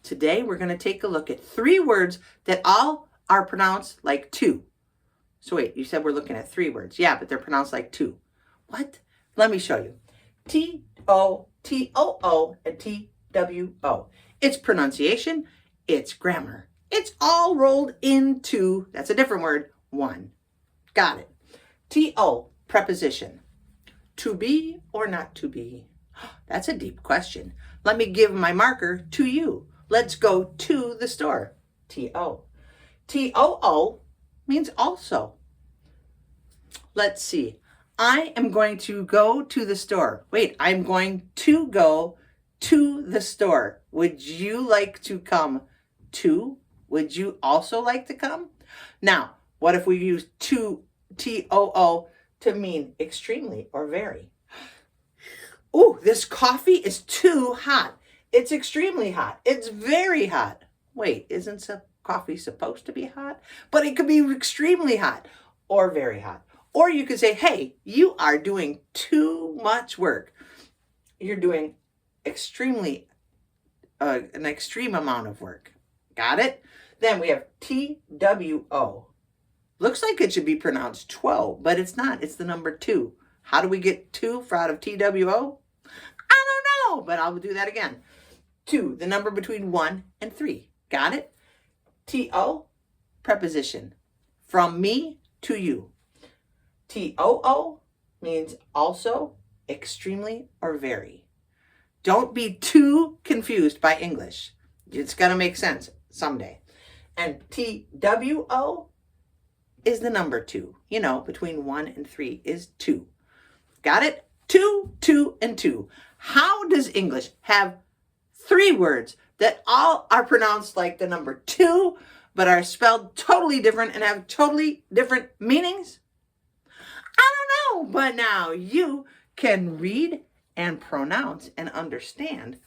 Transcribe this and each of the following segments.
Today we're going to take a look at 3 words that all are pronounced like 2. So wait, you said we're looking at 3 words. Yeah, but they're pronounced like 2. What? Let me show you. T-O-T-O-O and T-W-O. It's pronunciation, it's grammar. It's all rolled into, that's a different word, 1. Got it. T-O, preposition. To be or not to be? That's a deep question. Let me give my marker to you. Let's go to the store. T-O. T-O-O means also. Let's see. I am going to go to the store. Wait, I'm going to go to the store. Would you like to come to? Would you also like to come? Now, what if we use to, T-O-O, to mean extremely or very? Ooh, this coffee is too hot. It's extremely hot. It's very hot. Wait, isn't coffee supposed to be hot? But it could be extremely hot or very hot. Or you could say, hey, you are doing too much work. You're doing extremely, an extreme amount of work. Got it? Then we have T-W-O. Looks like it should be pronounced 12, but it's not. It's the number 2. How do we get 2 out of T-W-O? I don't know, but I'll do that again. 2, the number between 1 and 3. Got it? T-O, preposition. From me to you. T-O-O means also, extremely, or very. Don't be too confused by English. It's going to make sense someday. And T-W-O is the number 2. You know, between 1 and 3 is 2. Got it? 2, 2, and 2. How does English have 3 words that all are pronounced like the number 2, but are spelled totally different and have totally different meanings? I don't know, but now you can read and pronounce and understand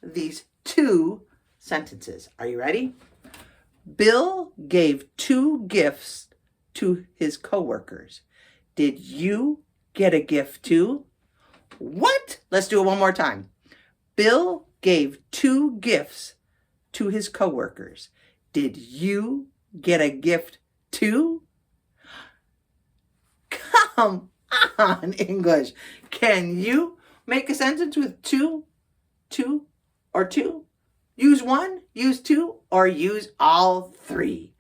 these 2 sentences. Are you ready? Bill gave 2 gifts to his coworkers. Did you get a gift too? What? Let's do it one more time. Bill gave 2 gifts to his coworkers. Did you get a gift too? Come on, English. Can you make a sentence with 2, or 2? Use 1, use 2, or use all 3.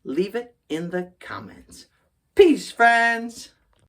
Leave it in the comments. Peace, friends.